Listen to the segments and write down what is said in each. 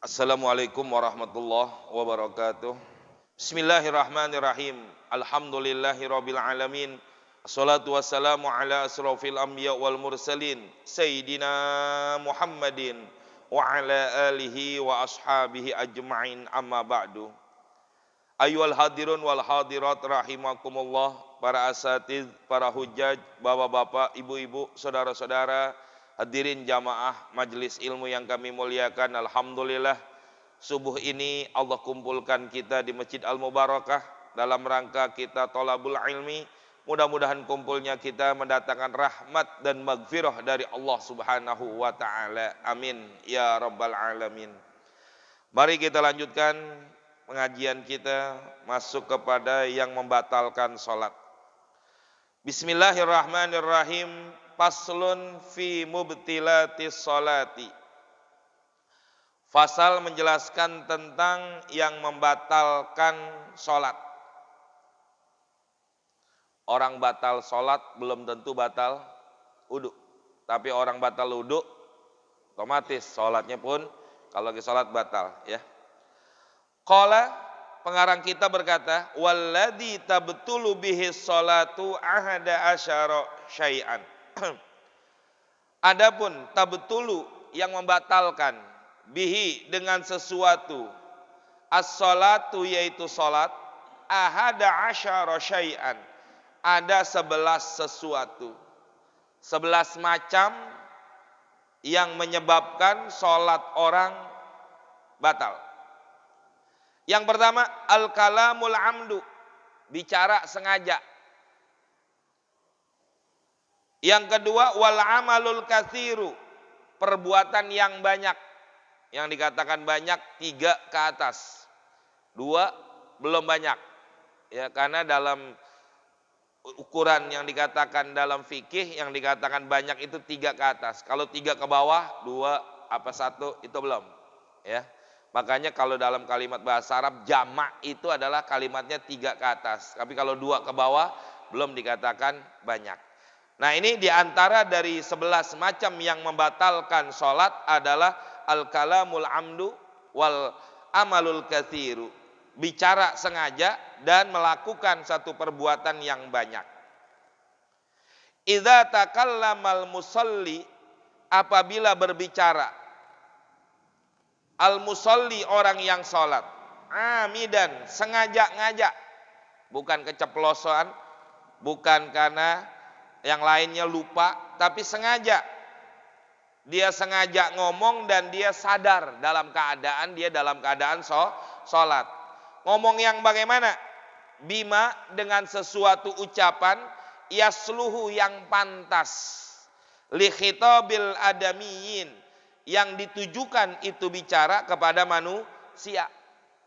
Assalamualaikum warahmatullahi wabarakatuh. Bismillahirrahmanirrahim. Alhamdulillahirabbil alamin. Assalatu wassalamu ala asrofil anbiya wal mursalin Sayyidina Muhammadin wa ala alihi wa ashabihi ajma'in, amma ba'du. Ayyuhal hadirun wal hadirat rahimakumullah, para asatiz, para hujjaj, bapak-bapak, ibu-ibu, saudara-saudara, hadirin jamaah majelis ilmu yang kami muliakan. Alhamdulillah, subuh ini Allah kumpulkan kita di Masjid Al-Mubarakah dalam rangka kita thalabul ilmi. Mudah-mudahan kumpulnya kita mendatangkan rahmat dan maghfirah dari Allah Subhanahu wa taala. Amin ya rabbal alamin. Mari kita lanjutkan pengajian kita, masuk kepada yang membatalkan salat. Bismillahirrahmanirrahim. Faslun fi mubtilatis salati. Fasal menjelaskan tentang yang membatalkan salat. Orang batal salat belum tentu batal wudu. Tapi orang batal wudu otomatis salatnya pun kalau lagi salat batal, ya. Qala, pengarang kita berkata, walladzi tabtulu bihi sholatu ahada asyara syai'an. Adapun tabtulu yang membatalkan, bihi dengan sesuatu, as-sholatu yaitu salat, ahada asyara syai'an, ada 11 sesuatu, 11 macam yang menyebabkan salat orang batal. Yang pertama, al-kalamul amdu, bicara sengaja. Yang kedua, wal amalul katsiru, perbuatan yang banyak. Yang dikatakan banyak 3 ke atas. 2 belum banyak. Ya, karena dalam ukuran yang dikatakan dalam fikih, yang dikatakan banyak itu 3 ke atas. Kalau 3 ke bawah, 2 apa 1 itu belum. Ya. Makanya kalau dalam kalimat bahasa Arab jamak itu adalah kalimatnya 3 ke atas. Tapi kalau 2 ke bawah belum dikatakan banyak. Nah, ini diantara dari 11 macam yang membatalkan sholat adalah al-kalamul amdu wal amalul katsiru. Bicara sengaja dan melakukan satu perbuatan yang banyak. Idza takallamal musalli, apabila berbicara al-musalli, orang yang sholat, amidan, sengaja ngajak, bukan keceplosan, bukan karena yang lainnya lupa, tapi sengaja. Dia sengaja ngomong dan dia sadar dalam keadaan sholat. Ngomong yang bagaimana? Bima, dengan sesuatu ucapan yasluhu, yang pantas, li khitabil adamiyin, yang ditujukan itu bicara kepada manusia.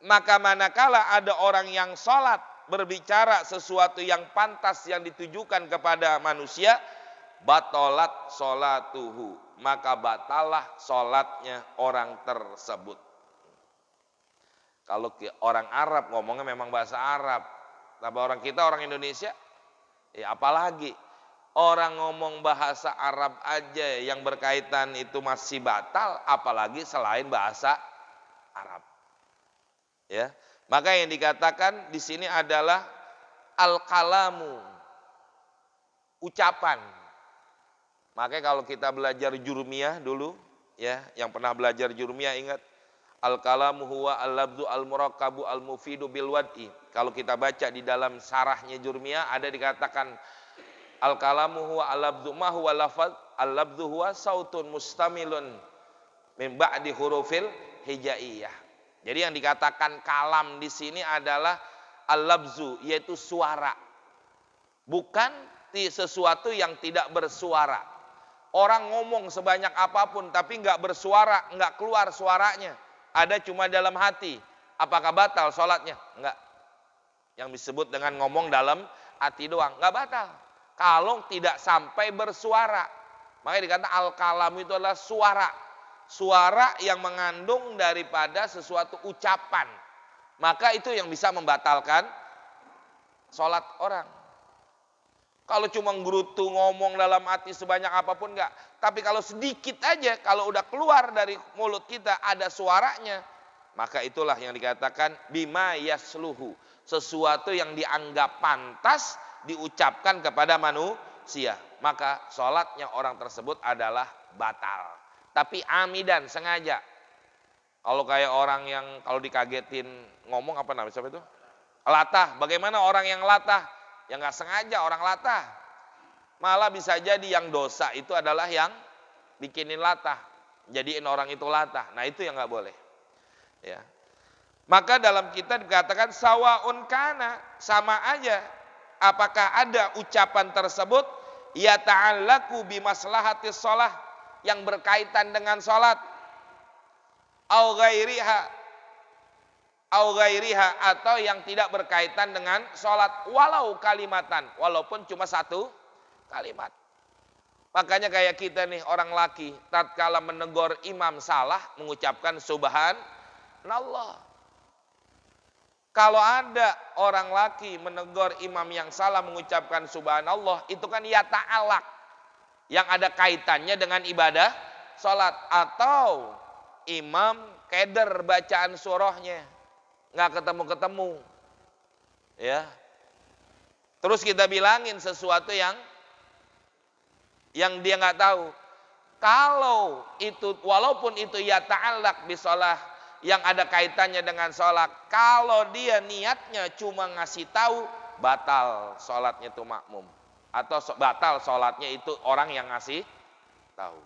Maka manakala ada orang yang sholat berbicara sesuatu yang pantas yang ditujukan kepada manusia, batalat sholatuhu, maka batalah sholatnya orang tersebut. Kalau orang Arab ngomongnya memang bahasa Arab, tapi orang kita orang Indonesia, ya apalagi orang ngomong bahasa Arab aja yang berkaitan itu masih batal, apalagi selain bahasa Arab. Ya, maka yang dikatakan di sini adalah al-kalamu, ucapan. Makanya kalau kita belajar jurumiyah dulu, ya, yang pernah belajar jurumiyah ingat, al-kalamu huwa al-labdu al-murakkabu al-mufidu bil wad'i. Kalau kita baca di dalam sarahnya jurumiyah ada dikatakan al-kalamu huwa al-labdu ma huwa lafaz, al-labdu huwa sautun mustamilun min ba'di hurufil hijaiyah. Jadi yang dikatakan kalam di sini adalah al-labzu, yaitu suara. Bukan sesuatu yang tidak bersuara. Orang ngomong sebanyak apapun tapi enggak bersuara, enggak keluar suaranya, ada cuma dalam hati. Apakah batal sholatnya? Enggak. Yang disebut dengan ngomong dalam hati doang, enggak batal. Kalau tidak sampai bersuara. Makanya dikatakan al-kalam itu adalah suara. Suara yang mengandung daripada sesuatu ucapan. Maka itu yang bisa membatalkan sholat orang. Kalau cuma gerutu ngomong dalam hati sebanyak apapun enggak. Tapi kalau sedikit aja, kalau udah keluar dari mulut kita ada suaranya, maka itulah yang dikatakan bima yasluhu. Sesuatu yang dianggap pantas diucapkan kepada manusia. Maka sholatnya orang tersebut adalah batal. Tapi amidan, sengaja. Kalau kayak orang yang kalau dikagetin ngomong apa namanya siapa itu? Latah. Bagaimana orang yang latah? Yang nggak sengaja orang latah. Malah bisa jadi yang dosa itu adalah yang bikinin latah. Jadiin orang itu latah. Nah itu yang nggak boleh. Ya. Maka dalam kitab dikatakan sawaun kana, sama aja. Apakah ada ucapan tersebut ya ta'allaku bimaslahatis shalah yang berkaitan dengan salat au ghairiha atau yang tidak berkaitan dengan salat walau kalimatan, walaupun cuma satu kalimat. Makanya kayak kita nih orang laki tatkala menegur imam salah mengucapkan subhanallah. Kalau ada orang laki menegur imam yang salah mengucapkan subhanallah, itu kan ya ta'alak. Yang ada kaitannya dengan ibadah salat. Atau imam keder bacaan surahnya. Nggak ketemu-ketemu. Ya. Terus kita bilangin sesuatu yang dia nggak tahu. Kalau itu, walaupun itu ya ta'alak bisolah, yang ada kaitannya dengan sholat, kalau dia niatnya cuma ngasih tahu, batal sholatnya itu makmum, atau batal sholatnya itu orang yang ngasih tahu,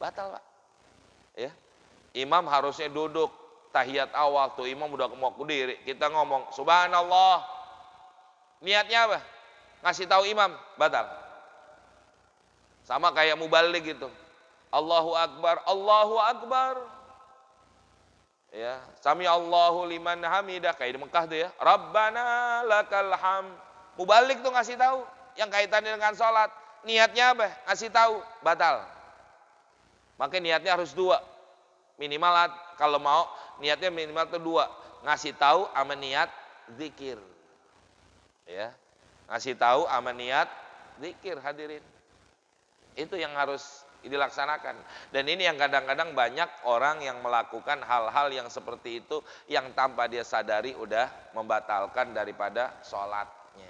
batal Pak. Ya, imam harusnya duduk tahiyat awal tuh, imam udah mau berdiri, kita ngomong subhanallah, niatnya apa? Ngasih tahu imam, batal. Sama kayak mubalik gitu, Allahu Akbar, Allahu Akbar. Ya, sami Allahu liman hamidah kayak di Mekah tuh ya. Rabbana lakal ham. Mubalik tuh ngasih tahu yang kaitannya dengan sholat. Niatnya apa? Ngasih tahu, batal. Maka niatnya harus dua. Minimal kalau mau niatnya minimal tuh dua. Ngasih tahu sama niat zikir. Ya. Ngasih tahu sama niat zikir, hadirin. Itu yang harus dilaksanakan. Dan ini yang kadang-kadang banyak orang yang melakukan hal-hal yang seperti itu yang tanpa dia sadari udah membatalkan daripada sholatnya.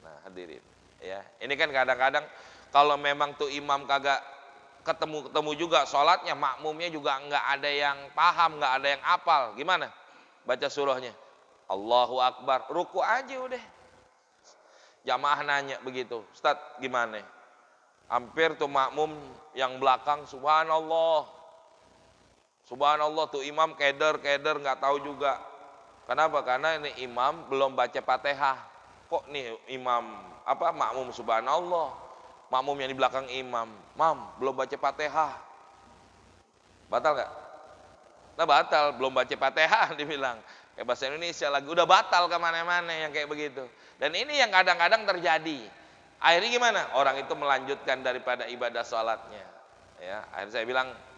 Nah hadirin, ya ini kan kadang-kadang kalau memang tuh imam kagak ketemu juga sholatnya, makmumnya juga nggak ada yang paham, nggak ada yang apal, gimana? Baca surahnya, Allahu Akbar, ruku aja udah. Jamaah nanya begitu, Ustaz gimana? Hampir tuh makmum yang belakang subhanallah. Subhanallah tuh imam keder nggak tahu juga. Kenapa? Karena ini imam belum baca Fatihah. Kok nih imam makmum subhanallah. Makmum yang di belakang imam, belum baca Fatihah. Batal nggak? Nah batal, belum baca Fatihah dibilang. Kayak bahasa Indonesia lagi udah batal kemana-mana yang kayak begitu. Dan ini yang kadang-kadang terjadi. Akhirnya gimana? Orang itu melanjutkan daripada ibadah sholatnya. Ya, akhirnya saya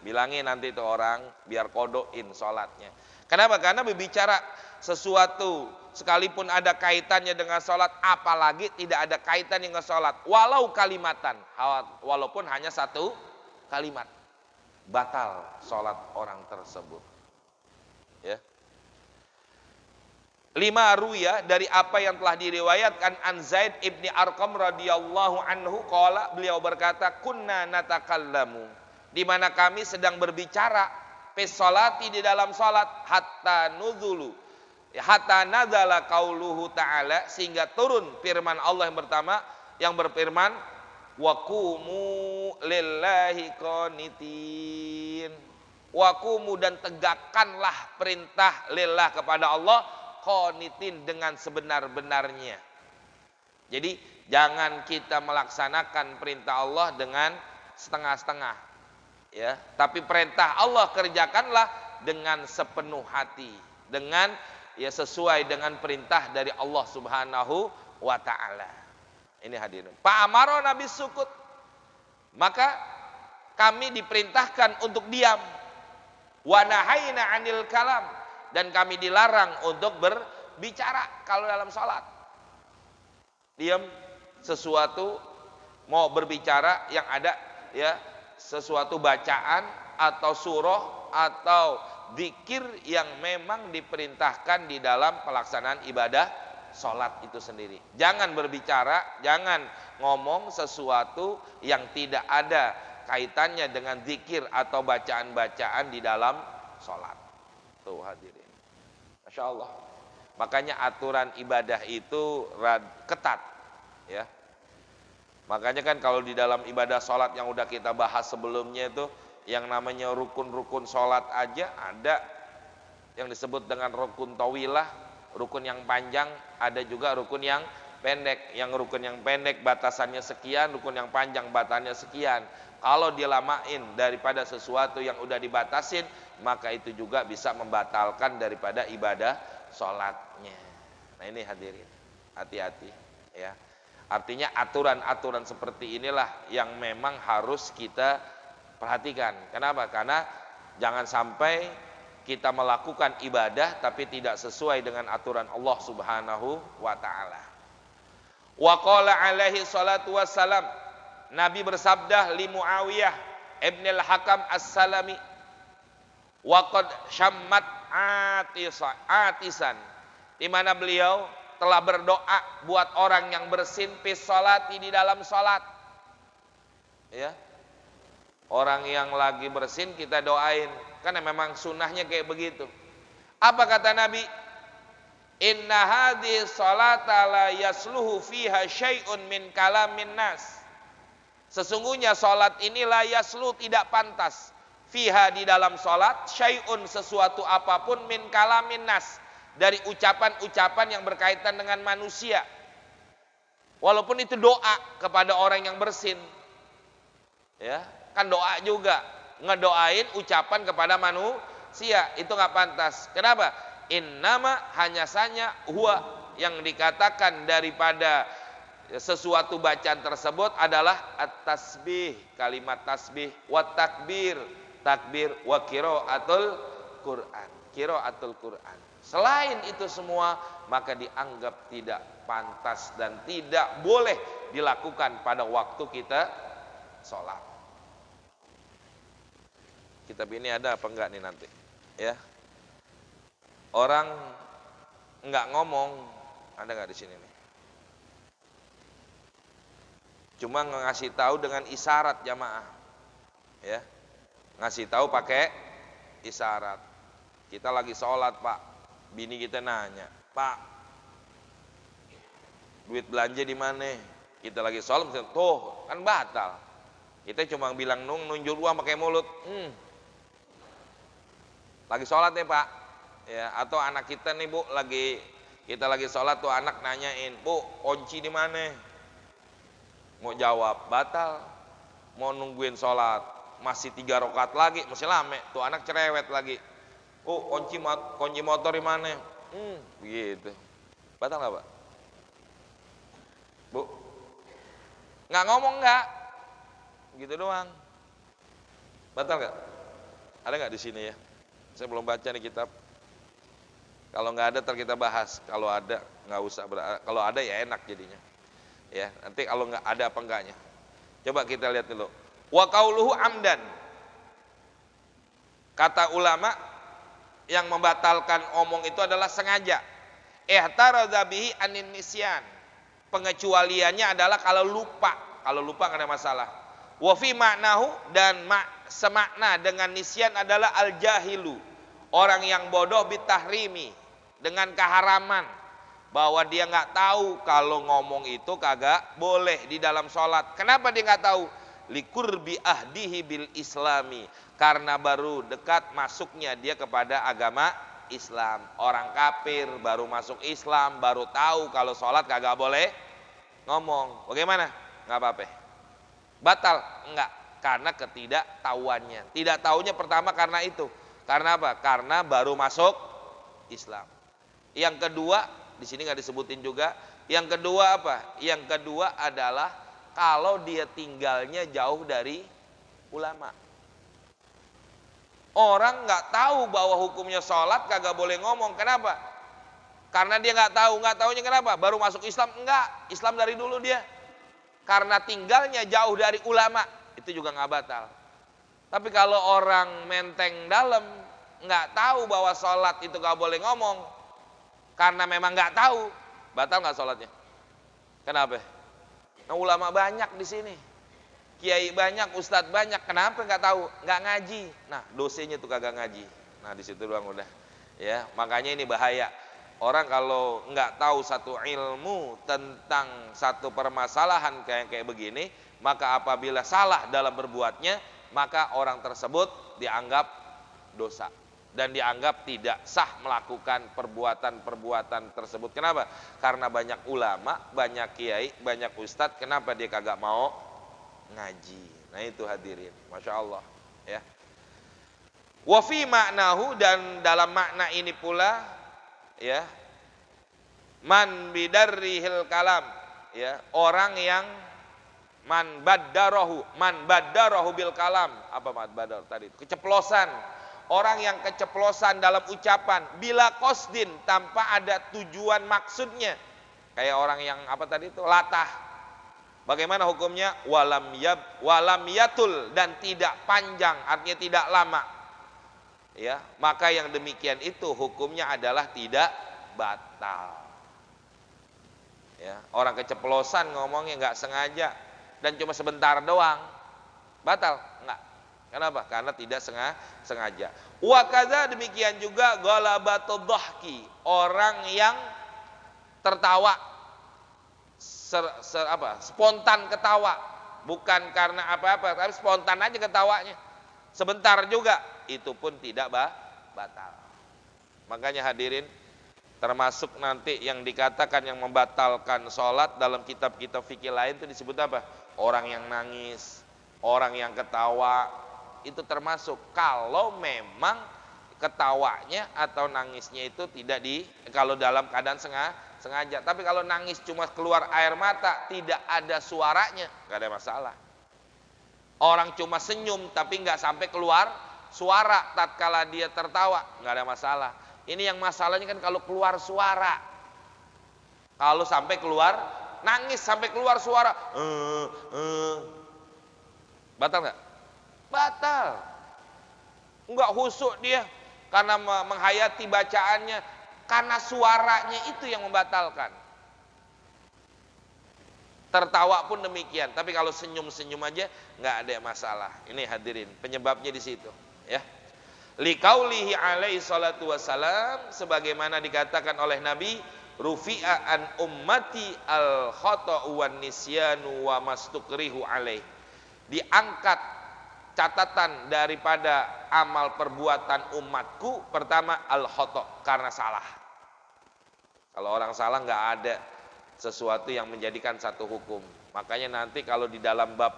bilangin nanti itu orang biar kodoin sholatnya. Kenapa? Karena berbicara sesuatu sekalipun ada kaitannya dengan sholat, apalagi tidak ada kaitan dengan sholat, walau kalimatan, walaupun hanya satu kalimat, batal sholat orang tersebut. Ya. 5 ruya dari apa yang telah diriwayatkan an Zaid ibni Arqam radhiyallahu anhu qala, beliau berkata kunna natakallamu, di mana kami sedang berbicara fis sholati di dalam salat hatta nazala qauluhu ta'ala, sehingga turun firman Allah yang berfirman wa qumu lillahi qanitin, wa qumu dan tegakkanlah perintah lillah kepada Allah qanitin dengan sebenar-benarnya. Jadi jangan kita melaksanakan perintah Allah dengan setengah-setengah, ya. Tapi perintah Allah kerjakanlah dengan sepenuh hati, dengan sesuai dengan perintah dari Allah Subhanahu wa taala. Ini hadirin. Pak amaro nabi sukut, maka kami diperintahkan untuk diam. Wa nahaina 'anil kalam, dan kami dilarang untuk berbicara kalau dalam sholat. Diam, sesuatu mau berbicara yang ada ya sesuatu bacaan atau surah atau zikir yang memang diperintahkan di dalam pelaksanaan ibadah sholat itu sendiri. Jangan berbicara, jangan ngomong sesuatu yang tidak ada kaitannya dengan zikir atau bacaan-bacaan di dalam sholat. Tuh hadirin, Masya Allah. Makanya aturan ibadah itu ketat, ya. Makanya kan kalau di dalam ibadah sholat yang udah kita bahas sebelumnya itu, yang namanya rukun-rukun sholat aja ada yang disebut dengan rukun tawilah, rukun yang panjang, ada juga rukun yang pendek. Yang rukun yang pendek batasannya sekian, rukun yang panjang batasannya sekian. Kalau dilamain daripada sesuatu yang udah dibatasin, maka itu juga bisa membatalkan daripada ibadah sholatnya. Nah ini hadirin, hati-hati ya. Artinya aturan-aturan seperti inilah yang memang harus kita perhatikan. Kenapa? Karena jangan sampai kita melakukan ibadah tapi tidak sesuai dengan aturan Allah Subhanahu wa taala. Wa qala alaihi salatu wassalam, Nabi bersabda li Muawiyah ibn al-Hakam as-Salami, wa qad syammat atisan, di mana beliau telah berdoa buat orang yang bersin fis sholati, di dalam sholat. Ya, orang yang lagi bersin kita doain, karena memang sunnahnya kayak begitu. Apa kata Nabi? Inna hadhihi sholata la yasluhu fiha syai'un min kalamin nas. Sesungguhnya sholat ini la yaslu, tidak pantas, fiha, di dalam sholat, syai'un, sesuatu apapun, min kalamin nas, dari ucapan-ucapan yang berkaitan dengan manusia. Walaupun itu doa kepada orang yang bersin, ya kan doa juga, ngedoain ucapan kepada manusia, itu nggak pantas. Kenapa? Innama, hanya saja, huwa, yang dikatakan daripada sesuatu bacaan tersebut adalah at-tasbih, kalimat tasbih, wa takbir, takbir, wa qiraatul Quran, qiraatul Quran. Selain itu semua maka dianggap tidak pantas dan tidak boleh dilakukan pada waktu kita sholat. Kitab ini ada apa enggak nih nanti? Ya, orang enggak ngomong, ada enggak di sini nih? Cuma ngasih tahu dengan isyarat jamaah, ya, ngasih tahu pakai isyarat. Kita lagi sholat pak, bini kita nanya, pak, duit belanja di mana? Kita lagi sholat, tuh kan batal. Kita cuma bilang nunjuk uang pakai mulut, lagi sholat nih pak, ya. Atau anak kita nih bu, kita lagi sholat tuh anak nanyain, bu kunci di mana? Mau jawab batal, mau nungguin sholat masih 3 rakaat lagi, masih lama, tuh anak cerewet lagi. Oh kunci motor di mana? Begitu, batal nggak pak? Bu, nggak ngomong nggak, gitu doang, batal nggak? Ada nggak di sini ya? Saya belum baca nih kitab. Kalau nggak ada ntar kita bahas. Kalau ada nggak usah. Kalau ada ya enak jadinya. Ya, nanti kalau nggak ada apa enggaknya. Coba kita lihat dulu. Wa qauluhu amdan. Kata ulama yang membatalkan omong itu adalah sengaja. Ihtaradza bihi anin nisyan. Pengecualiannya adalah kalau lupa. Kalau lupa nggak ada masalah. Wa fi ma'nahu, dan semakna dengan nisyan adalah al jahilu. Orang yang bodoh bitahrimi, dengan keharaman. Bahwa dia nggak tahu kalau ngomong itu kagak boleh di dalam sholat. Kenapa dia nggak tahu? Likurbi ahdihi bil islami, karena baru dekat masuknya dia kepada agama Islam. Orang kafir baru masuk Islam, baru tahu kalau sholat kagak boleh ngomong. Bagaimana? Nggak apa-apa. Batal? Enggak, karena ketidaktahuannya. Tidak tahunya pertama karena itu. Karena apa? Karena baru masuk Islam. Yang kedua, di sini nggak disebutin juga. Yang kedua apa? Yang kedua adalah kalau dia tinggalnya jauh dari ulama. Orang nggak tahu bahwa hukumnya sholat kagak boleh ngomong. Kenapa? Karena dia nggak tahu, nggak taunya kenapa? Baru masuk Islam? Enggak, Islam dari dulu dia. Karena tinggalnya jauh dari ulama, itu juga nggak batal. Tapi kalau orang menteng dalam, nggak tahu bahwa sholat itu nggak boleh ngomong, karena memang nggak tahu, batal nggak sholatnya? Kenapa? Nah, ulama banyak di sini, kiai banyak, ustadz banyak, kenapa nggak tahu? Nggak ngaji. Nah, dosanya tuh kagak ngaji. Nah, di situ doang udah. Ya, makanya ini bahaya. Orang kalau nggak tahu satu ilmu tentang satu permasalahan kayak begini, maka apabila salah dalam berbuatnya, maka orang tersebut dianggap dosa dan dianggap tidak sah melakukan perbuatan-perbuatan tersebut. Kenapa? Karena banyak ulama, banyak kiai, banyak ustadz, kenapa dia kagak mau ngaji? Nah itu hadirin, masya Allah. Ya. Wa fi maknahu, dan dalam makna ini pula, ya, man bidarrihil kalam, ya, orang yang man baddarahu bil kalam. Apa man badar tadi? Keceplosan. Orang yang keceplosan dalam ucapan bila qasdin, tanpa ada tujuan maksudnya. Kayak orang yang apa tadi itu? Latah. Bagaimana hukumnya? Walam yatul, dan tidak panjang, artinya tidak lama. Ya, maka yang demikian itu hukumnya adalah tidak batal. Ya, orang keceplosan ngomongnya nggak sengaja dan cuma sebentar doang, batal? Enggak. Kenapa? Karena tidak sengaja. Wa kadza, demikian juga ghalabatud dhahki, orang yang tertawa spontan ketawa, bukan karena apa-apa, tapi spontan aja ketawanya. Sebentar juga, itu pun tidak batal. Makanya hadirin, termasuk nanti yang dikatakan yang membatalkan sholat dalam kitab-kitab fikih lain itu disebut apa? Orang yang nangis, orang yang ketawa, itu termasuk kalau memang ketawanya atau nangisnya itu tidak kalau dalam keadaan sengaja. Tapi kalau nangis cuma keluar air mata, tidak ada suaranya, nggak ada masalah. Orang cuma senyum tapi nggak sampai keluar suara tatkala dia tertawa, nggak ada masalah. Ini yang masalahnya kan kalau keluar suara. Kalau sampai keluar, nangis sampai keluar suara, batal nggak? Batal. Nggak khusyuk dia karena menghayati bacaannya, karena suaranya itu yang membatalkan. Tertawa pun demikian. Tapi kalau senyum-senyum aja nggak ada masalah. Ini hadirin, penyebabnya di situ. Ya. Liqaulihi alaihi salatu wassalam, sebagaimana dikatakan oleh Nabi, rufi'a an ummati al khata'u wan nisyanu wa mastukrihu alaih. Diangkat catatan daripada amal perbuatan umatku, pertama al khata', karena salah. Kalau orang salah nggak ada sesuatu yang menjadikan satu hukum. Makanya nanti kalau di dalam bab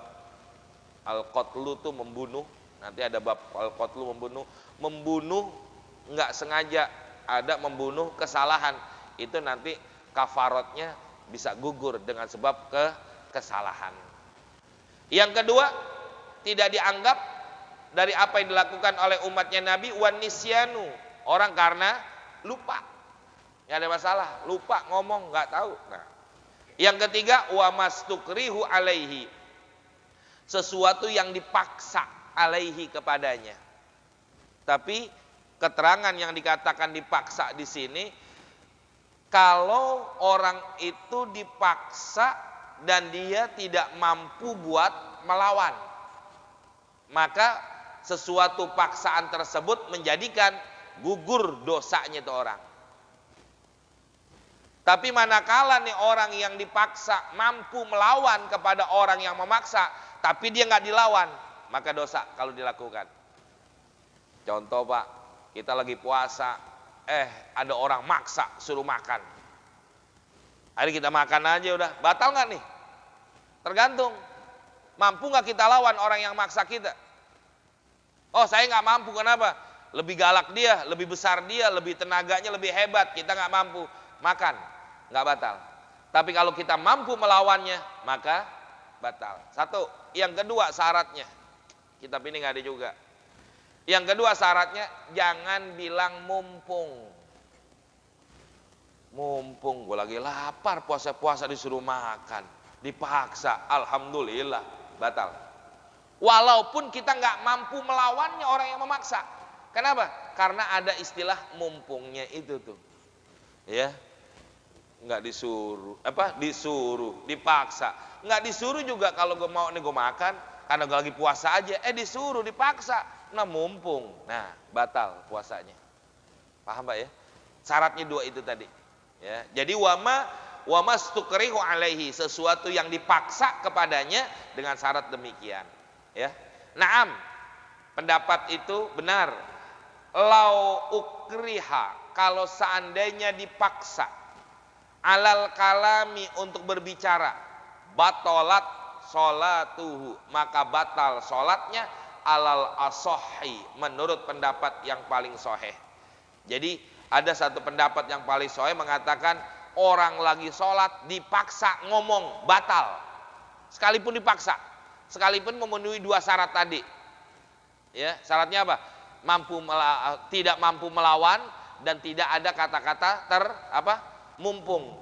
al-qatlu tuh membunuh, nanti ada bab al-qatlu membunuh nggak sengaja, ada membunuh kesalahan, itu nanti kafaratnya bisa gugur dengan sebab kesalahan. Yang kedua, tidak dianggap dari apa yang dilakukan oleh umatnya Nabi, wan nisyanu, orang karena lupa. Ya ada masalah, lupa ngomong, nggak tahu. Nah, yang ketiga, wa mastukrihu alaihi, sesuatu yang dipaksa alaihi kepadanya. Tapi keterangan yang dikatakan dipaksa di sini, kalau orang itu dipaksa dan dia tidak mampu buat melawan, maka sesuatu paksaan tersebut menjadikan gugur dosanya itu orang. Tapi manakala nih orang yang dipaksa mampu melawan kepada orang yang memaksa, tapi dia nggak dilawan, maka dosa kalau dilakukan. Contoh Pak, kita lagi puasa, ada orang maksa suruh makan. Hari kita makan aja udah, batal nggak nih? Tergantung, mampu nggak kita lawan orang yang maksa kita? Oh saya nggak mampu, kenapa? Lebih galak dia, lebih besar dia, lebih tenaganya lebih hebat, kita nggak mampu. Makan, nggak batal. Tapi kalau kita mampu melawannya, maka batal. Satu. Yang kedua syaratnya, kitab ini nggak ada juga. Yang kedua syaratnya, jangan bilang mumpung. Mumpung gue lagi lapar, puasa-puasa disuruh makan, dipaksa, alhamdulillah batal. Walaupun kita nggak mampu melawannya orang yang memaksa. Kenapa? Karena ada istilah mumpungnya itu tuh, ya. Nggak disuruh, disuruh, dipaksa. Nggak disuruh juga kalau gue mau nih gue makan, karena gue lagi puasa aja. Disuruh, dipaksa. Nah mumpung, nah batal puasanya. Paham Pak ya? Syaratnya dua itu tadi. Ya, jadi wama stukrihu alaihi, sesuatu yang dipaksa kepadanya dengan syarat demikian. Ya, naam, pendapat itu benar. Lau ukriha, kalau seandainya dipaksa alal kalami untuk berbicara, batolat sholatuhu, maka batal sholatnya alal asohi, menurut pendapat yang paling soheh. Jadi ada satu pendapat yang paling soheh mengatakan orang lagi sholat dipaksa ngomong batal, sekalipun dipaksa, sekalipun memenuhi dua syarat tadi. Ya, syaratnya apa? Tidak mampu melawan dan tidak ada kata-kata mumpung.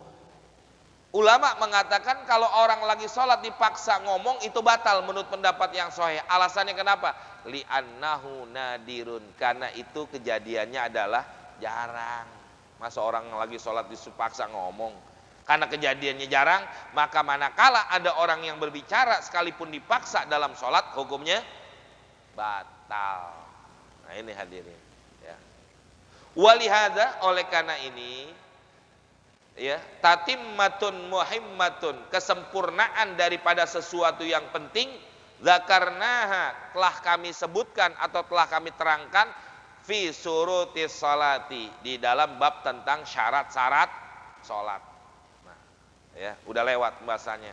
Ulama mengatakan kalau orang lagi sholat dipaksa ngomong itu batal menurut pendapat yang sahih. Alasannya kenapa? Li'annahu nadirun, karena itu kejadiannya adalah jarang. Masa orang lagi sholat dipaksa ngomong? Karena kejadiannya jarang, maka manakala ada orang yang berbicara sekalipun dipaksa dalam sholat, hukumnya batal. Nah ini hadirin ya. Walihada, oleh karena ini ya, tatimmatun muhimmatun, kesempurnaan daripada sesuatu yang penting, zakarnaha, telah kami sebutkan atau telah kami terangkan fi surutis salati, di dalam bab tentang syarat-syarat salat. Nah, ya, udah lewat bahasanya.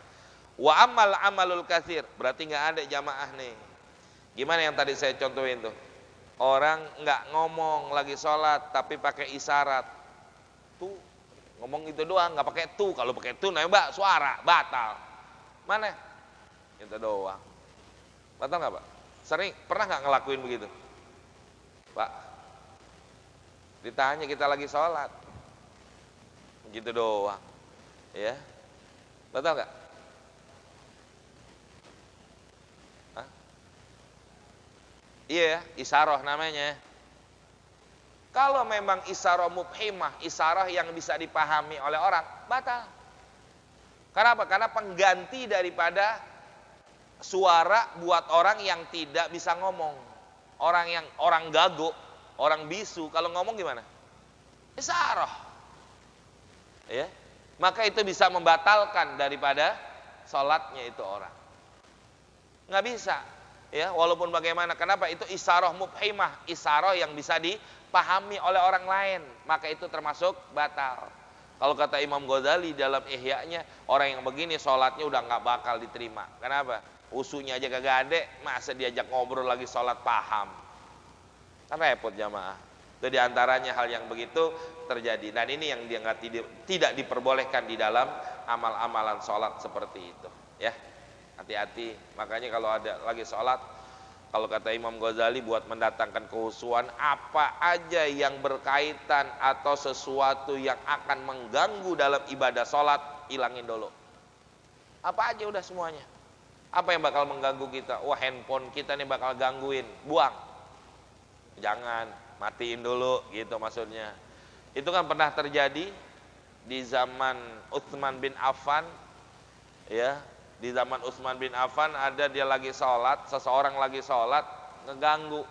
Wa amalul katsir, berarti nggak ada jamaah nih. Gimana yang tadi saya contohin tuh? Orang nggak ngomong lagi sholat tapi pakai isyarat. Tuh ngomong itu doang, nggak pakai tuh. Kalau pakai tuh nembak suara, batal. Mana? Itu doang. Batal nggak Pak? Sering, pernah nggak ngelakuin begitu? Pak, ditanya kita lagi sholat, gitu doang. Ya, batal nggak? Iya, isyarah namanya. Kalau memang isyarah mubhimah, isyarah yang bisa dipahami oleh orang, batal. Kenapa? Karena pengganti daripada suara buat orang yang tidak bisa ngomong. Orang gago, orang bisu, kalau ngomong gimana? Isyarah. Ya. Maka itu bisa membatalkan daripada sholatnya itu orang. Nggak bisa. Ya, walaupun bagaimana, kenapa? Itu isyarah mubhimah, isyarah yang bisa dipahami oleh orang lain, maka itu termasuk batal. Kalau kata Imam Ghazali dalam Ihya-nya, orang yang begini sholatnya udah nggak bakal diterima. Kenapa? Usunya aja kagak ada, masa diajak ngobrol lagi sholat paham? Kan repot jamaah. Itu diantaranya hal yang begitu terjadi. Dan ini yang tidak diperbolehkan di dalam amal-amalan sholat seperti itu. Ya. Hati-hati, makanya kalau ada lagi sholat, kalau kata Imam Ghazali, buat mendatangkan kehusuan, apa aja yang berkaitan atau sesuatu yang akan mengganggu dalam ibadah sholat, hilangin dulu. Apa aja udah semuanya. Apa yang bakal mengganggu kita? Wah, handphone kita nih bakal gangguin, buang. Jangan, matiin dulu gitu maksudnya. Itu kan pernah terjadi di zaman Utsman bin Affan, ya. Di zaman Utsman bin Affan ada dia lagi sholat, seseorang lagi sholat ngeganggu.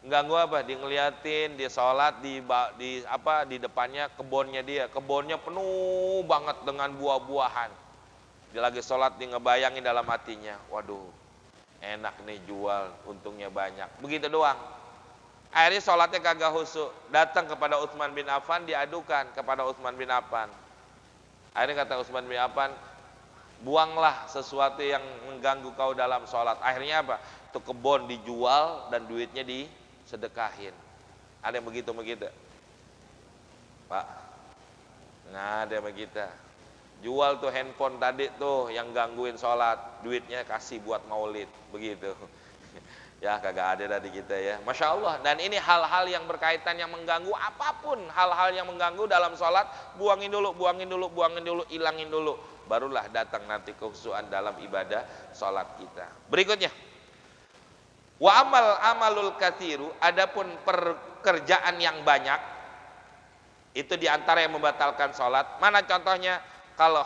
Ngeganggu apa? Dia ngeliatin, dia sholat di depannya kebunnya dia. Kebunnya penuh banget dengan buah-buahan. Dia lagi sholat, dia ngebayangin dalam hatinya, waduh enak nih jual, untungnya banyak. Begitu doang. Akhirnya sholatnya kagak khusyuk. Datang kepada Utsman bin Affan, diadukan kepada Utsman bin Affan. Akhirnya kata Utsman bin Affan, buanglah sesuatu yang mengganggu kau dalam sholat. Akhirnya apa? Itu kebun dijual dan duitnya disedekahin. Ada yang begitu-begitu? Pak, nggak ada yang begitu. Jual tuh handphone tadi tuh yang gangguin sholat, duitnya kasih buat maulid, begitu. Ya kagak ada dari kita ya. Masya Allah. Dan ini hal-hal yang berkaitan yang mengganggu apapun. Hal-hal yang mengganggu dalam sholat. Buangin dulu, buangin dulu, buangin dulu, ilangin dulu. Barulah datang nanti kekhusyuan dalam ibadah sholat kita. Berikutnya. Wa amalul kathiru. Adapun pekerjaan yang banyak. Itu diantara yang membatalkan sholat. Mana contohnya? Kal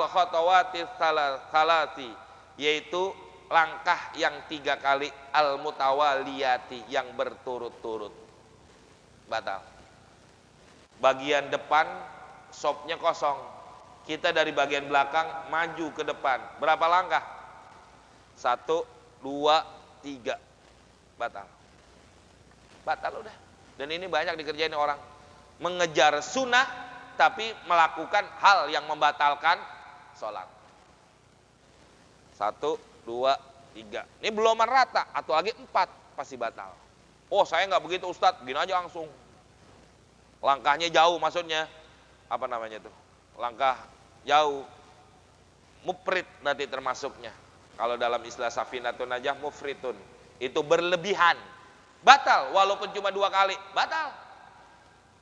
khotowatis salati. Yaitu langkah yang 3 kali al-mutawaliyati yang berturut-turut batal. Bagian depan sopnya kosong, kita dari bagian belakang maju ke depan, berapa langkah? 1, 2, 3, batal. Batal udah. Dan ini banyak dikerjain orang, mengejar sunnah tapi melakukan hal yang membatalkan sholat. 1, 2, 3. Ini belum rata atau lagi 4 pasti batal. Oh saya nggak begitu Ustadz, begini aja langsung. Langkahnya jauh, maksudnya apa namanya tuh? Langkah jauh, mufrid nanti termasuknya. Kalau dalam istilah Safinatun Najah mufritun, itu berlebihan, batal. Walaupun cuma 2 kali, batal.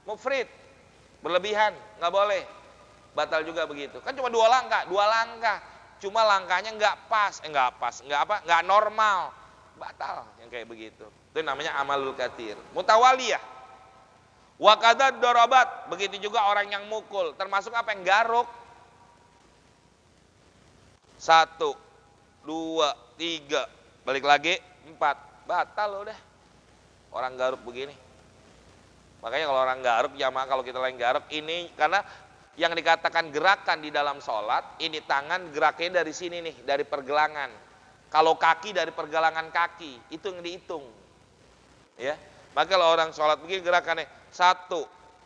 Mufrid, berlebihan, nggak boleh. Batal juga begitu. Kan cuma 2 langkah. Cuma langkahnya nggak normal, batal yang kayak begitu. Itu namanya amalul katsir. Mutawaliyah. Wa kadad darabat, begitu juga orang yang mukul, termasuk apa yang garuk. 1, 2, 3, balik lagi 4, batal udah. Orang garuk begini. Makanya kalau orang garuk jamaah, kalau kita lain garuk ini karena yang dikatakan gerakan di dalam sholat, ini tangan geraknya dari sini nih, dari pergelangan. Kalau kaki dari pergelangan kaki, itu yang dihitung. Ya, maka kalau orang sholat begini gerakannya 1,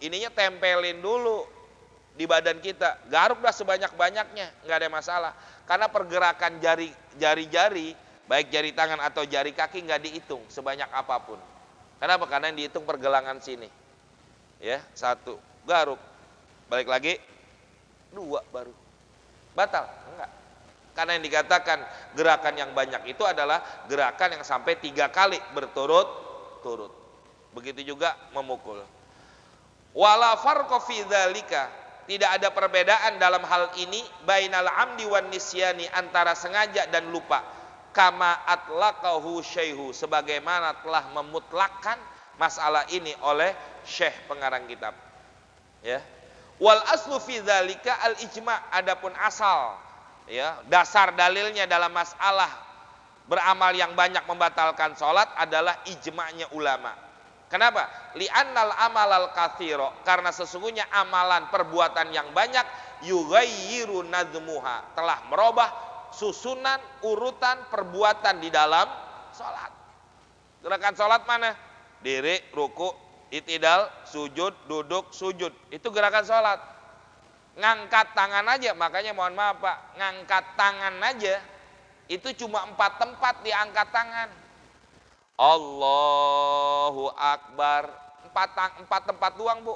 ininya tempelin dulu di badan kita, garuk dah sebanyak-banyaknya, nggak ada masalah. Karena pergerakan jari-jari, baik jari tangan atau jari kaki nggak dihitung sebanyak apapun. Kenapa? Karena yang dihitung pergelangan sini. Ya, 1, garuk. Balik lagi 2 baru batal. Enggak, karena yang dikatakan gerakan yang banyak itu adalah gerakan yang sampai 3 kali berturut-turut. Begitu juga memukul. Wala farqa fi dzalika, tidak ada perbedaan dalam hal ini bainal amdi wan nisyani, antara sengaja dan lupa. Kama atlaqahu syaihu, sebagaimana telah memutlakkan masalah ini oleh Syekh pengarang kitab. Ya. Wal aslu fi dzalika al ijma, adapun asal ya dasar dalilnya dalam masalah beramal yang banyak membatalkan sholat adalah ijma'nya ulama. Kenapa? Li'annal amalal katsira, karena sesungguhnya amalan perbuatan yang banyak yughayyiru nadmuha, telah merubah susunan urutan perbuatan di dalam sholat. Gerakan sholat mana? Diri, ruku, itidal, sujud, duduk, sujud. Itu gerakan sholat. Ngangkat tangan aja, makanya mohon maaf Pak, ngangkat tangan aja itu cuma 4 tempat diangkat tangan. Allahu Akbar, 4 tempat doang Bu.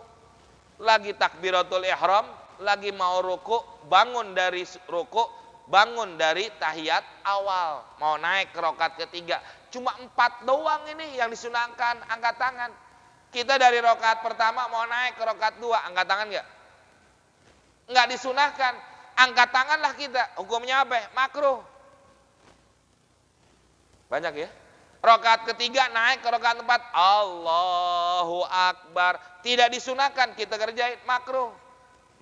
Lagi takbiratul ihram, lagi mau ruku, bangun dari ruku, bangun dari tahiyat awal, mau naik ke rakaat ketiga. Cuma 4 doang ini yang disunahkan angkat tangan. Kita dari rakaat pertama mau naik ke rakaat 2, angkat tangan enggak? Enggak disunahkan. Angkat tanganlah kita. Hukumnya apa? Makruh. Banyak ya? Rakaat ketiga naik ke rakaat 4, Allahu Akbar. Tidak disunahkan, kita kerjain, makruh.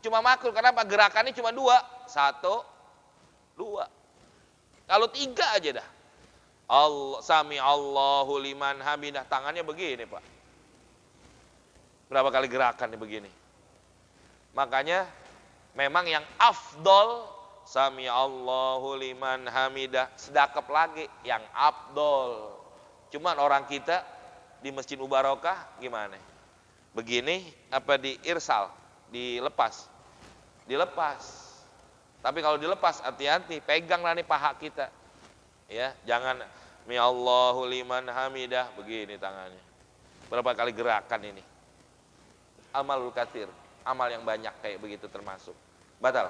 Cuma makruh, kenapa? Gerakannya cuma 2. 1, 2. Kalau 3 aja dah. Sami Allahu liman hamidah, tangannya begini Pak. Berapa kali gerakan begini. Makanya memang yang afdol sami Allahu liman hamidah, sedakep lagi yang afdol. Cuman orang kita di Masjid Mubarakah gimana? Begini apa di irsal, dilepas. Dilepas. Tapi kalau dilepas hati-hati, peganglah nih paha kita. Ya, jangan mi Allahu liman hamidah begini tangannya. Berapa kali gerakan ini? Amalul katsir, amal yang banyak kayak begitu termasuk batal.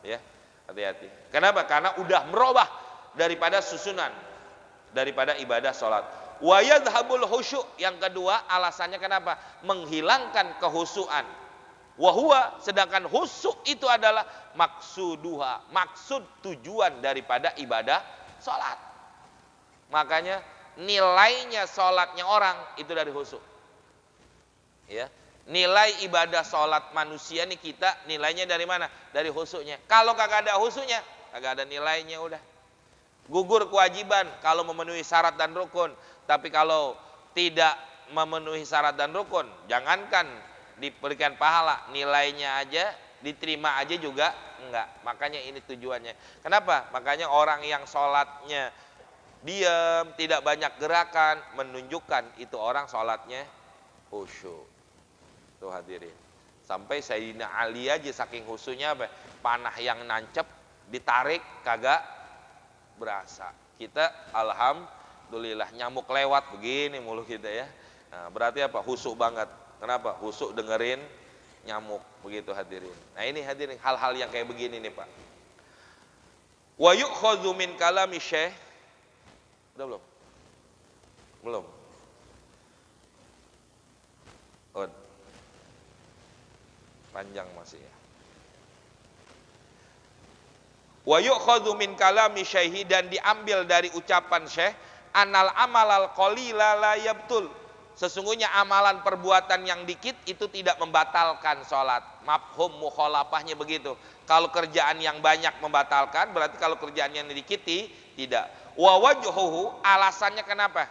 Ya, hati-hati. Kenapa? Karena udah merubah daripada susunan. daripada ibadah sholat. Wa yadhhabul khusyuk, yang kedua alasannya kenapa? Menghilangkan kehusuan. Wa huwa, sedangkan khusyuk itu adalah maksuduha, maksud tujuan daripada ibadah sholat. Makanya nilainya sholatnya orang itu dari khusyuk. Ya, nilai ibadah sholat manusia nih kita nilainya dari mana? Dari khusyuknya. Kalau kagak ada khusyuknya, kagak ada nilainya udah. Gugur kewajiban kalau memenuhi syarat dan rukun. Tapi kalau tidak memenuhi syarat dan rukun, jangankan diberikan pahala, nilainya aja, diterima aja juga enggak. Makanya ini tujuannya. Kenapa? Makanya orang yang sholatnya diam, tidak banyak gerakan, menunjukkan itu orang sholatnya khusyuk. Tuh hadirin. Sampai Sayyidina Ali aja saking khusyuknya apa? Panah yang nancep, ditarik, kagak berasa. Kita alhamdulillah nyamuk lewat begini mulu kita ya. Nah, berarti apa? Khusyuk banget. Kenapa? Khusyuk dengerin nyamuk begitu hadirin. Nah ini hadirin hal-hal yang kayak begini nih Pak. Wa yu'khadhu min kalami syekh. Udah belum? Belum. Oh. Panjang masih ya. Wa yu'khadhu min kalami syekhi, dan diambil dari ucapan syekh, anal amalal qalila la yabtul. Sesungguhnya amalan perbuatan yang dikit itu tidak membatalkan sholat. Mafhum mukhalafahnya begitu. Kalau kerjaan yang banyak membatalkan, berarti kalau kerjaan yang dikit tidak. Wa wajhuhu, alasannya kenapa?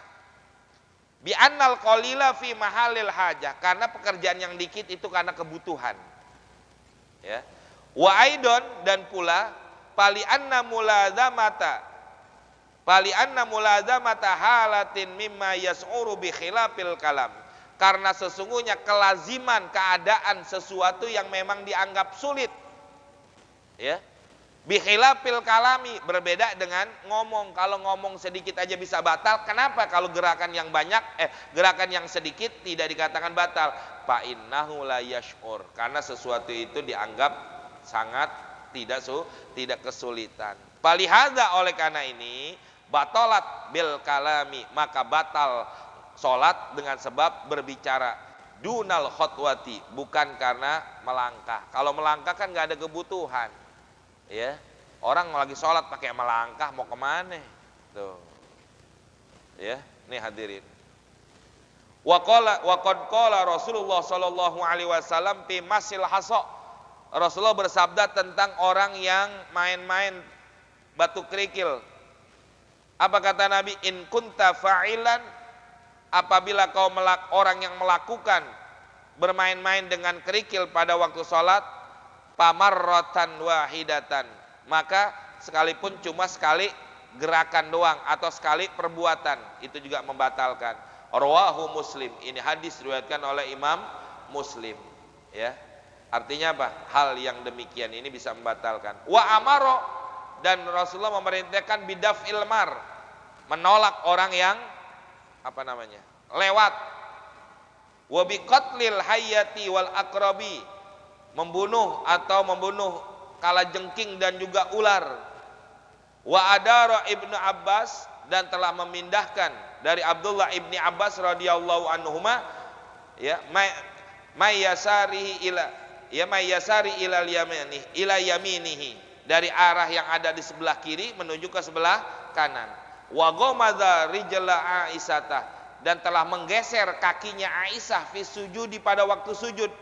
Bi annal qalila fi mahalil hajah, karena pekerjaan yang dikit itu karena kebutuhan. Ya. Wa aidon, dan pula pali anna mulazamata halatin mimma yas'uru bi khilafil kalam, karena sesungguhnya kelaziman keadaan sesuatu yang memang dianggap sulit, ya, bi khilafil kalami, berbeda dengan ngomong. Kalau ngomong sedikit aja bisa batal, kenapa kalau gerakan yang banyak gerakan yang sedikit tidak dikatakan batal? Fa innahu la yash'ur, karena sesuatu itu dianggap sangat tidak kesulitan. Palihada, oleh karena ini, batalat bil kalami, maka batal sholat dengan sebab berbicara. Dunal khotwati, bukan karena melangkah. Kalau melangkah kan nggak ada kebutuhan, ya. Orang lagi sholat pakai melangkah mau kemana? Tuh, ya. Nih hadirin. Wa qad qala Rasulullah sallallahu alaihi wasallam fi masil hasa. Rasulullah bersabda tentang orang yang main-main batu kerikil. Apa kata Nabi? In kunta fa'ilan, apabila kau orang yang melakukan bermain-main dengan kerikil pada waktu sholat, pamarratan wahidatan, maka sekalipun cuma sekali gerakan doang atau sekali perbuatan, itu juga membatalkan. Rawahu Muslim, ini hadis diriwayatkan oleh Imam Muslim, ya. Artinya apa? Hal yang demikian ini bisa membatalkan. Wa amaro, dan Rasulullah memerintahkan bidaf ilmar, menolak orang yang apa namanya? Lewat. Wa biqatlil hayyati wal aqrabi, membunuh kalajengking dan juga ular. Wa adara Ibnu Abbas, dan telah memindahkan dari Abdullah ibni Abbas radhiyallahu anhuma, ya, mayyasarihi ila yaminihi, dari arah yang ada di sebelah kiri menuju ke sebelah kanan. Wa ghamadza rijla Aisyah, dan telah menggeser kakinya Aisyah fi sujudi, pada waktu sujud.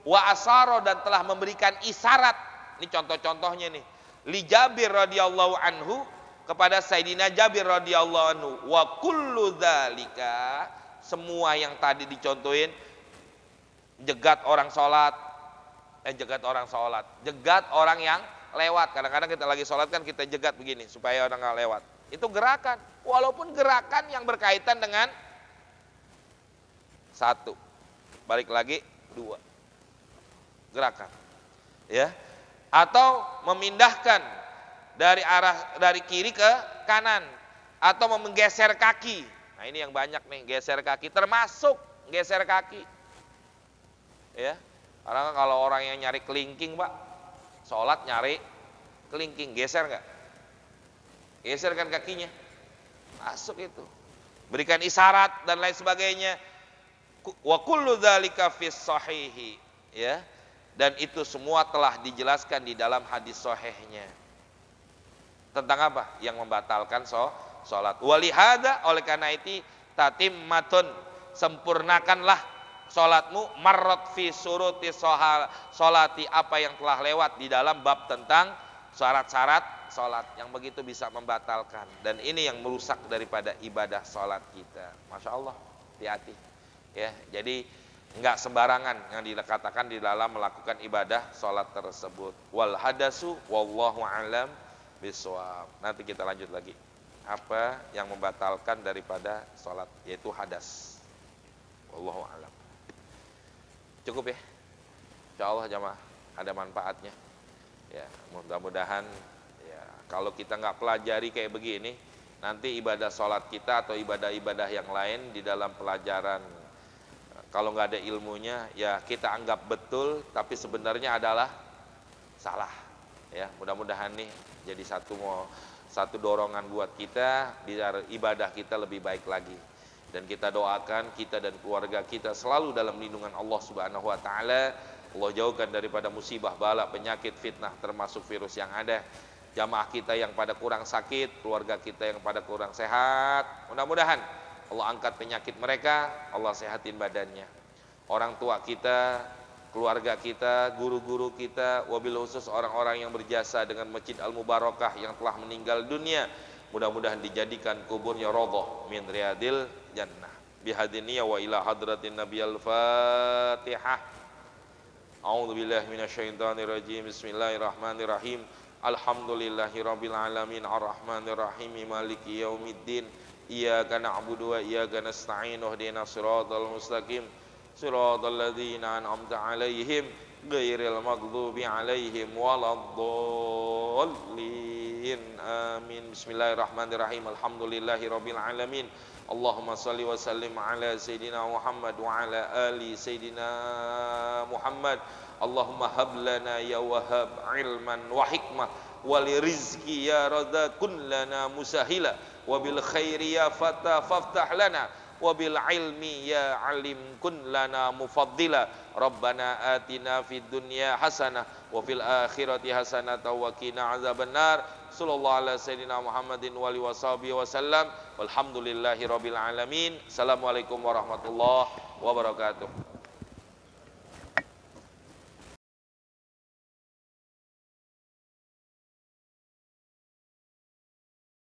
Wa asaro, dan telah memberikan isyarat. Ini contoh-contohnya nih. Li Jabir radhiyallahu anhu, kepada Sayyidina Jabir radhiyallahu anhu. Wa kullu dzalika, semua yang tadi dicontohin, jegat orang yang lewat. Kadang-kadang kita lagi sholat kan kita jegat begini supaya orang nggak lewat. Itu gerakan, walaupun gerakan yang berkaitan dengan satu, balik lagi dua, gerakan, ya. Atau memindahkan dari kiri ke kanan, atau menggeser kaki. Nah ini yang banyak nih, geser kaki, termasuk geser kaki, ya. Karena kalau orang yang nyari kelingking Pak, sholat nyari kelingking, geser nggak? Geser kan kakinya, Masuk itu. Berikan isyarat dan lain sebagainya. Wa kullu dzalika fis sahihi, ya. Dan itu semua telah dijelaskan di dalam hadis sahihnya. Tentang apa? Yang membatalkan salat. Walihada, oleh karena itu tatimmatun, sempurnakanlah salatmu, marrat fi suruti salati, apa yang telah lewat di dalam bab tentang syarat-syarat salat yang begitu bisa membatalkan, dan ini yang merusak daripada ibadah salat kita. Masya Allah, hati-hati ya. Jadi enggak sembarangan yang dikatakan di dalam melakukan ibadah salat tersebut. Wal hadasu wallahu alam bisawab. Nanti kita lanjut lagi apa yang membatalkan daripada salat, yaitu hadas. Wallahu alam. Cukup ya, insyaallah jamaah ada manfaatnya ya. Mudah-mudahan ya, kalau kita nggak pelajari kayak begini, nanti ibadah sholat kita atau ibadah-ibadah yang lain di dalam pelajaran, kalau nggak ada ilmunya ya kita anggap betul, tapi sebenarnya adalah salah ya. Mudah-mudahan nih jadi satu dorongan buat kita biar ibadah kita lebih baik lagi. Dan kita doakan kita dan keluarga kita selalu dalam lindungan Allah Subhanahu wa taala. Allah jauhkan daripada musibah, bala, penyakit, fitnah, termasuk virus yang ada. Jamaah kita yang pada kurang sakit, keluarga kita yang pada kurang sehat, mudah-mudahan Allah angkat penyakit mereka, Allah sehatin badannya. Orang tua kita, keluarga kita, guru-guru kita, wabil khusus orang-orang yang berjasa dengan Masjid Al-Mubarakah yang telah meninggal dunia, mudah-mudahan dijadikan kuburnya radhah min riyadil jannah. Bihadiniya wa ila hadratin nabiyil fatihah. A'udzu billahi minasyaitonir rajim. Bismillahirrahmanirrahim. Alhamdulillahirabbil alamin arrahmanir rahim maliki yaumiddin. Iyyaka na'budu wa iyyaka nasta'in ihdinas siratal mustaqim. Siratal ladzina an'amta 'alaihim ghairil maghdubi 'alaihim waladdallin. Amin. Bismillahirrahmanirrahim. Alhamdulillahirabbil alamin. Allahumma salli wa sallim ala sayyidina Muhammad wa ala ali sayyidina Muhammad. Allahumma hab lana ya wahhab ilman wa hikmah wa li rizqi ya razaqun lana musahila wa bil khairi ya fata faftah lana wa bil ilmi ya alim kun lana mufaddila. Rabbana atina fid dunya hasanah wa fil akhirati hasanah wa qina azabannar. Sallallahu ala sayyidina Muhammadin wa alihi washabihi wasallam. Walhamdulillahi rabbil alamin. Assalamualaikum warahmatullahi wabarakatuh.